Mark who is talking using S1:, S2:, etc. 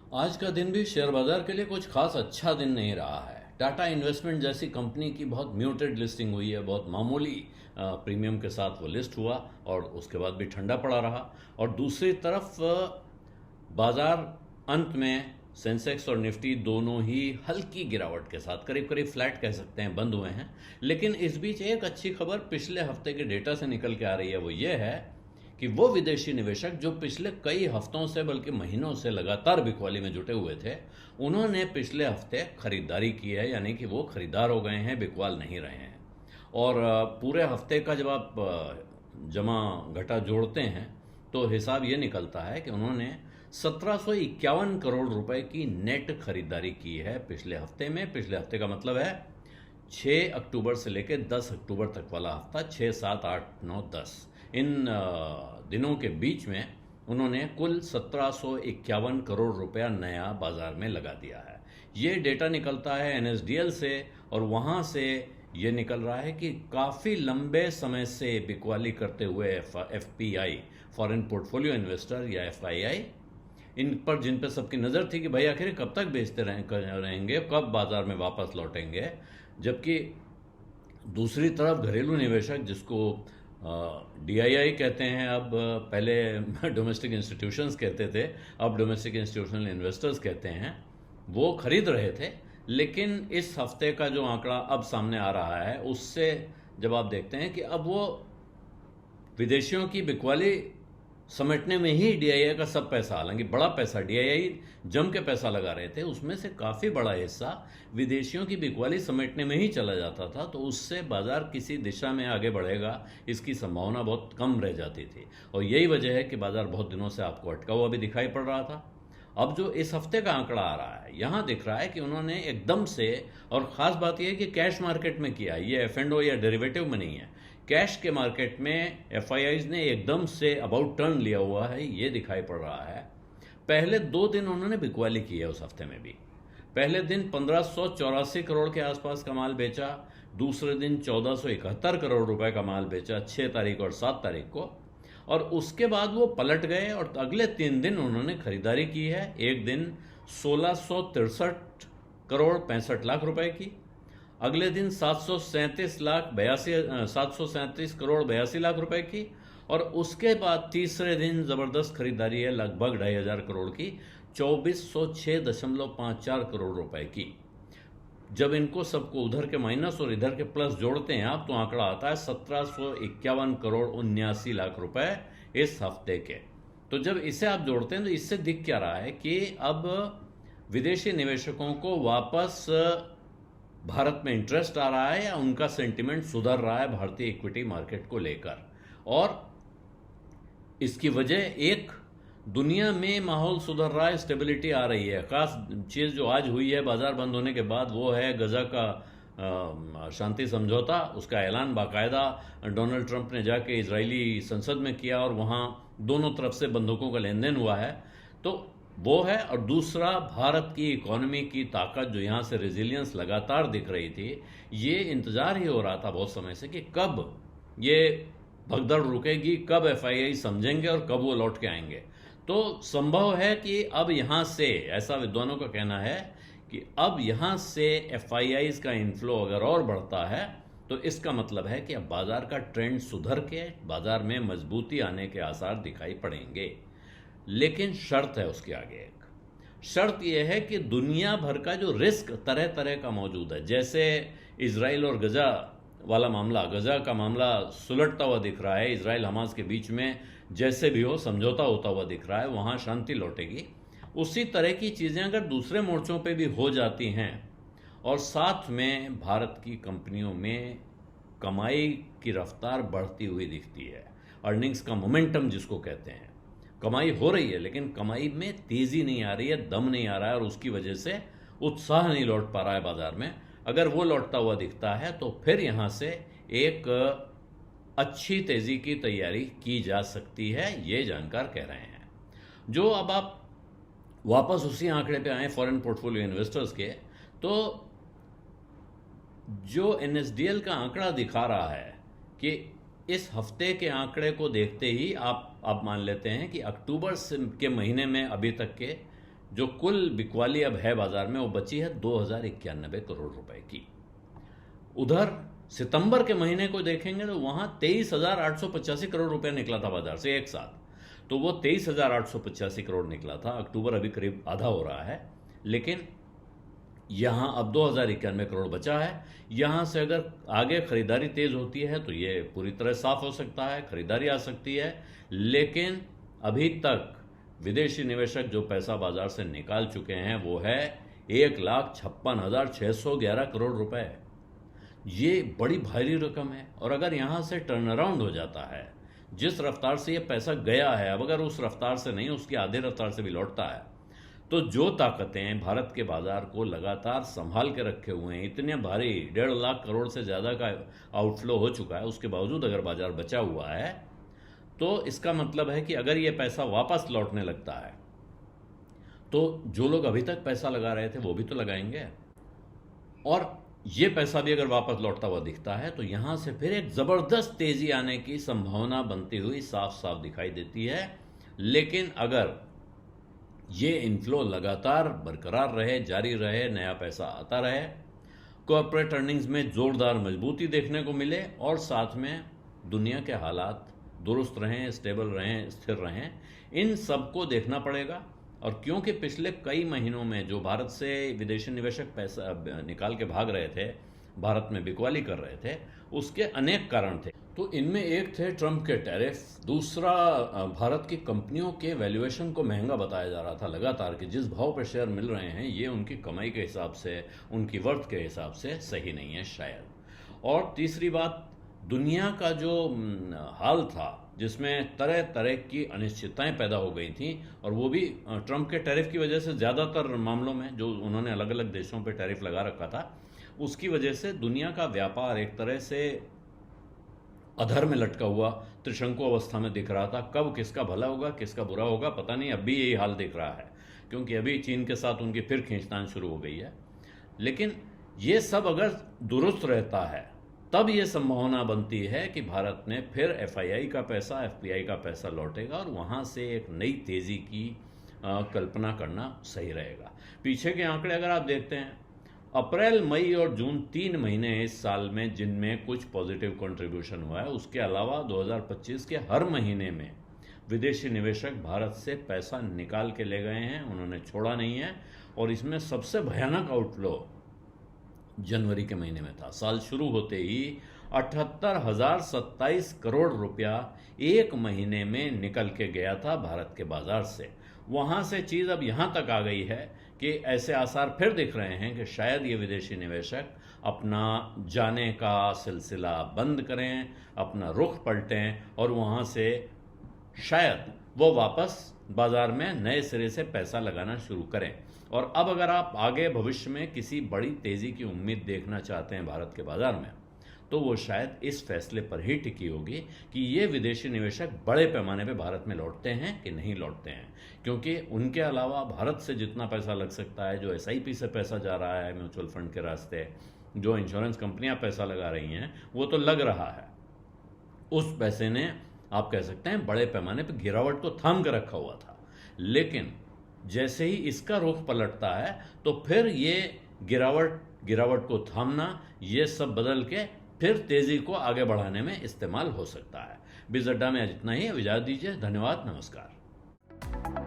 S1: आज का दिन भी शेयर बाजार के लिए कुछ खास अच्छा दिन नहीं रहा है। टाटा इन्वेस्टमेंट जैसी कंपनी की बहुत म्यूटेड लिस्टिंग हुई है, बहुत मामूली प्रीमियम के साथ वो लिस्ट हुआ और उसके बाद भी ठंडा पड़ा रहा। और दूसरी तरफ बाजार अंत में सेंसेक्स और निफ्टी दोनों ही हल्की गिरावट के साथ करीब करीब फ्लैट कह सकते हैं बंद हुए हैं। लेकिन इस बीच एक अच्छी खबर पिछले हफ्ते के डेटा से निकल के आ रही है, वो ये है कि वो विदेशी निवेशक जो पिछले कई हफ्तों से बल्कि महीनों से लगातार बिकवाली में जुटे हुए थे, उन्होंने पिछले हफ्ते खरीदारी की है, यानी कि वो खरीदार हो गए हैं, बिकवाल नहीं रहे हैं। और पूरे हफ्ते का जब आप जमा घटा जोड़ते हैं तो हिसाब ये निकलता है कि उन्होंने 1751 करोड़ रुपए की नेट खरीदारी की है पिछले हफ्ते में। पिछले हफ्ते का मतलब है 6 अक्टूबर से लेकर 10 अक्टूबर तक वाला हफ्ता, 6, 7, 8, 9, 10 इन दिनों के बीच में उन्होंने कुल 1751 करोड़ रुपया नया बाजार में लगा दिया है। ये डेटा निकलता है एनएसडीएल से, और वहाँ से ये निकल रहा है कि काफ़ी लंबे समय से बिकवाली करते हुए एफपीआई, फॉरेन पोर्टफोलियो इन्वेस्टर या एफआईआई, इन पर जिन पर सबकी नज़र थी कि भाई आखिर कब तक बेचते रहेंगे, कब बाजार में वापस लौटेंगे, जबकि दूसरी तरफ घरेलू निवेशक, जिसको डीआईआई कहते हैं, अब पहले डोमेस्टिक इंस्टीट्यूशंस कहते थे, अब डोमेस्टिक इंस्टीट्यूशनल इन्वेस्टर्स कहते हैं, वो खरीद रहे थे। लेकिन इस हफ्ते का जो आंकड़ा अब सामने आ रहा है उससे जब आप देखते हैं कि अब वो विदेशियों की बिकवाली समेटने में ही डीआईआई का सब पैसा, हालांकि बड़ा पैसा डीआईआई जम के पैसा लगा रहे थे, उसमें से काफ़ी बड़ा हिस्सा विदेशियों की बिकवाली समेटने में ही चला जाता था, तो उससे बाजार किसी दिशा में आगे बढ़ेगा इसकी संभावना बहुत कम रह जाती थी। और यही वजह है कि बाजार बहुत दिनों से आपको अटका हुआ भी दिखाई पड़ रहा था। अब जो इस हफ्ते का आंकड़ा आ रहा है, यहाँ दिख रहा है कि उन्होंने एकदम से, और ख़ास बात यह है कि कैश मार्केट में किया, ये एफ एंड ओ या डेरिवेटिव में नहीं है, कैश के मार्केट में एफआईआईज ने एकदम से अबाउट टर्न लिया हुआ है, ये दिखाई पड़ रहा है। पहले 2 दिन उन्होंने बिकवाली की है उस हफ्ते में भी। पहले दिन 1584 करोड़ के आसपास का माल बेचा, दूसरे दिन 1471 करोड़ रुपए का माल बेचा 6 तारीख और 7 तारीख को, और उसके बाद वो पलट गए और अगले 3 दिन उन्होंने खरीदारी की है। एक दिन 1663 करोड़ 65 लाख रुपए की, अगले दिन 737 करोड़ 82 लाख रुपए की, और उसके बाद तीसरे दिन जबरदस्त खरीदारी है लगभग 2500 करोड़ की, 2406.54 करोड़ रुपए की। जब इनको सबको उधर के माइनस और इधर के प्लस जोड़ते हैं आप, तो आंकड़ा आता है 1751 करोड़ 79 लाख रुपए इस हफ्ते के। तो जब इसे आप जोड़ते हैं तो इससे दिख क्या रहा है कि अब विदेशी निवेशकों को वापस भारत में इंटरेस्ट आ रहा है, या उनका सेंटिमेंट सुधर रहा है भारतीय इक्विटी मार्केट को लेकर। और इसकी वजह एक, दुनिया में माहौल सुधर रहा है, स्टेबिलिटी आ रही है। खास चीज़ जो आज हुई है बाजार बंद होने के बाद, वो है गजा का शांति समझौता। उसका ऐलान बाकायदा डोनाल्ड ट्रंप ने जाके इजरायली संसद में किया, और वहाँ दोनों तरफ से बंदूकों का लेन देन हुआ है, तो वो है। और दूसरा, भारत की इकोनॉमी की ताकत, जो यहाँ से रेजिलियंस लगातार दिख रही थी, ये इंतजार ही हो रहा था बहुत समय से कि कब ये भगदड़ रुकेगी, कब एफआईआई समझेंगे और कब वो लौट के आएंगे। तो संभव है कि अब यहाँ से, ऐसा विद्वानों का कहना है कि अब यहाँ से एफआईआईज का इनफ्लो अगर और बढ़ता है, तो इसका मतलब है कि अब बाजार का ट्रेंड सुधर के बाजार में मजबूती आने के आसार दिखाई पड़ेंगे। लेकिन शर्त है उसके आगे, एक शर्त यह है कि दुनिया भर का जो रिस्क तरह तरह का मौजूद है, जैसे इजराइल और गजा वाला मामला, गजा का मामला सुलटता हुआ दिख रहा है, इजराइल हमास के बीच में जैसे भी हो समझौता होता हुआ दिख रहा है, वहाँ शांति लौटेगी। उसी तरह की चीज़ें अगर दूसरे मोर्चों पे भी हो जाती हैं, और साथ में भारत की कंपनियों में कमाई की रफ्तार बढ़ती हुई दिखती है, अर्निंग्स का मोमेंटम जिसको कहते हैं, कमाई हो रही है लेकिन कमाई में तेज़ी नहीं आ रही है, दम नहीं आ रहा है, और उसकी वजह से उत्साह नहीं लौट पा रहा है बाजार में। अगर वो लौटता हुआ दिखता है तो फिर यहाँ से एक अच्छी तेज़ी की तैयारी की जा सकती है, ये जानकार कह रहे हैं। जो अब आप वापस उसी आंकड़े पे आए फॉरेन पोर्टफोलियो इन्वेस्टर्स के, तो जो एनएसडीएल का आंकड़ा दिखा रहा है कि इस हफ्ते के आंकड़े को देखते ही आप मान लेते हैं कि अक्टूबर के महीने में अभी तक के जो कुल बिकवाली अब है बाजार में वो बची है 2091 करोड़ रुपए की। उधर सितंबर के महीने को देखेंगे तो वहां 23,885 करोड़ रुपए निकला था बाजार से एक साथ, तो वो 23,885 करोड़ निकला था। अक्टूबर अभी करीब आधा हो रहा है, लेकिन यहां अब 2091 करोड़ बचा है। यहां से अगर आगे खरीदारी तेज होती है तो ये पूरी तरह साफ हो सकता है, खरीदारी आ सकती है। लेकिन अभी तक विदेशी निवेशक जो पैसा बाजार से निकाल चुके हैं वो है 1,56,611 करोड़ रुपए। ये बड़ी भारी रकम है, और अगर यहां से टर्न अराउंड हो जाता है, जिस रफ्तार से ये पैसा गया है, अब अगर उस रफ्तार से नहीं उसकी आधी रफ्तार से भी लौटता है, तो जो ताकतें भारत के बाजार को लगातार संभाल के रखे हुए हैं, इतने भारी 1.5 लाख करोड़ से ज़्यादा का आउटफ्लो हो चुका है, उसके बावजूद अगर बाजार बचा हुआ है, तो इसका मतलब है कि अगर ये पैसा वापस लौटने लगता है तो जो लोग अभी तक पैसा लगा रहे थे वो भी तो लगाएंगे, और ये पैसा भी अगर वापस लौटता हुआ दिखता है तो यहां से फिर एक जबरदस्त तेजी आने की संभावना बनती हुई साफ साफ दिखाई देती है। लेकिन अगर ये इनफ्लो लगातार बरकरार रहे, जारी रहे, नया पैसा आता रहे, कॉर्पोरेट अर्निंग्स में जोरदार मजबूती देखने को मिले, और साथ में दुनिया के हालात दुरुस्त रहें, स्टेबल रहें, स्थिर रहें, इन सबको देखना पड़ेगा। और क्योंकि पिछले कई महीनों में जो भारत से विदेशी निवेशक पैसा निकाल के भाग रहे थे, भारत में बिकवाली कर रहे थे, उसके अनेक कारण थे। तो इनमें एक थे ट्रंप के टैरिफ, दूसरा भारत की कंपनियों के वैल्यूएशन को महंगा बताया जा रहा था लगातार कि जिस भाव पर शेयर मिल रहे हैं ये उनकी कमाई के हिसाब से, उनकी वर्थ के हिसाब से सही नहीं है शायद। और तीसरी बात, दुनिया का जो हाल था जिसमें तरह तरह की अनिश्चितताएं पैदा हो गई थी, और वो भी ट्रंप के टैरिफ की वजह से, ज़्यादातर मामलों में जो उन्होंने अलग अलग देशों पर टैरिफ लगा रखा था उसकी वजह से दुनिया का व्यापार एक तरह से अधर में लटका हुआ त्रिशंकु अवस्था में दिख रहा था। कब किसका भला होगा किसका बुरा होगा पता नहीं, अभी यही हाल दिख रहा है, क्योंकि अभी चीन के साथ उनकी फिर खींचतान शुरू हो गई है। लेकिन ये सब अगर दुरुस्त रहता है तब ये संभावना बनती है कि भारत में फिर एफआईआई का पैसा, एफपीआई का पैसा लौटेगा, और वहाँ से एक नई तेज़ी की कल्पना करना सही रहेगा। पीछे के आंकड़े अगर आप देखते हैं, अप्रैल, मई और जून 3 महीने इस साल में जिनमें कुछ पॉजिटिव कंट्रीब्यूशन हुआ है, उसके अलावा 2025 के हर महीने में विदेशी निवेशक भारत से पैसा निकाल के ले गए हैं, उन्होंने छोड़ा नहीं है। और इसमें सबसे भयानक आउटफ्लो जनवरी के महीने में था। साल शुरू होते ही 78,027 करोड़ रुपया एक महीने में निकल के गया था भारत के बाजार से। वहां से चीज़ अब यहां तक आ गई है कि ऐसे आसार फिर दिख रहे हैं कि शायद ये विदेशी निवेशक अपना जाने का सिलसिला बंद करें, अपना रुख पलटें, और वहाँ से शायद वो वापस बाजार में नए सिरे से पैसा लगाना शुरू करें। और अब अगर आप आगे भविष्य में किसी बड़ी तेज़ी की उम्मीद देखना चाहते हैं भारत के बाजार में, तो वो शायद इस फैसले पर ही टिकी होगी कि ये विदेशी निवेशक बड़े पैमाने पे भारत में लौटते हैं कि नहीं लौटते हैं। क्योंकि उनके अलावा भारत से जितना पैसा लग सकता है, जो एसआईपी से पैसा जा रहा है म्यूचुअल फंड के रास्ते, जो इंश्योरेंस कंपनियां पैसा लगा रही हैं, वो तो लग रहा है। उस पैसे ने, आप कह सकते हैं, बड़े पैमाने पर गिरावट को थाम कर रखा हुआ था। लेकिन जैसे ही इसका रुख पलटता है तो फिर ये गिरावट को थामना, ये सब बदल के फिर तेजी को आगे बढ़ाने में इस्तेमाल हो सकता है। बिज़ अड्डा में आज इतना ही। इजाज़त दीजिए। धन्यवाद। नमस्कार।